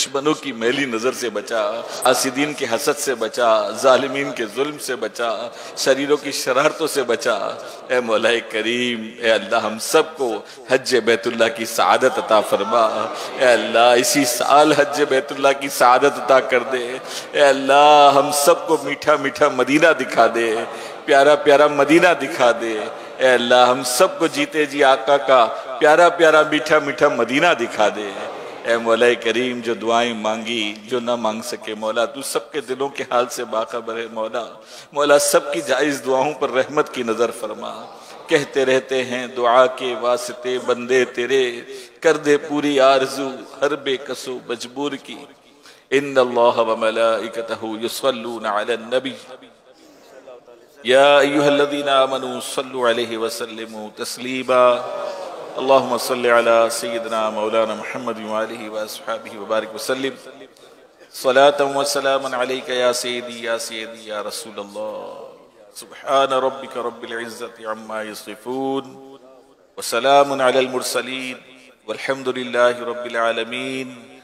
دشمنوں کی میلی نظر سے بچا، حاسدین کے حسد سے بچا، ظالمین کے ظلم سے بچا، شریروں کی شرارتوں سے بچا۔ اے مولا کریم، اے اللہ ہم سب کو حج بیت اللہ کی سعادت عطا فرما۔ اے اللہ اسی سال حج بیت اللہ کی سعادت عطا کر دے۔ اے اللہ ہم سب کو میٹھا میٹھا مدینہ دکھا دے، پیارا پیارا مدینہ دکھا دے۔ اے اللہ ہم سب کو جیتے جی آقا کا پیارا پیارا میٹھا میٹھا مدینہ دکھا دے۔ اے مولا کریم، جو دعائیں مانگی جو نہ مانگ سکے مولا، تو سب کے دلوں کے حال سے باخبر ہے مولا۔ مولا سب کی جائز دعاؤں پر رحمت کی نظر فرما۔ کہتے رہتے ہیں دعا کے واسطے بندے تیرے، کر دے پوری آرزو ہر بے کسو مجبور کی۔ ان اللہ و ملائکتہ یصلون علی النبی یا ایہا الذین آمنوا صلوا علیہ وسلموا تسلیما۔ اللہم صلی علی سیدنا مولانا محمد وآلہ وآصحابہ وبارک وسلم۔ صلاة و سلاما علیک یا سیدی یا سیدی یا رسول اللہ۔ سبحان ربک رب العزت عما یصفون وسلام علی المرسلین والحمد للہ رب العالمین۔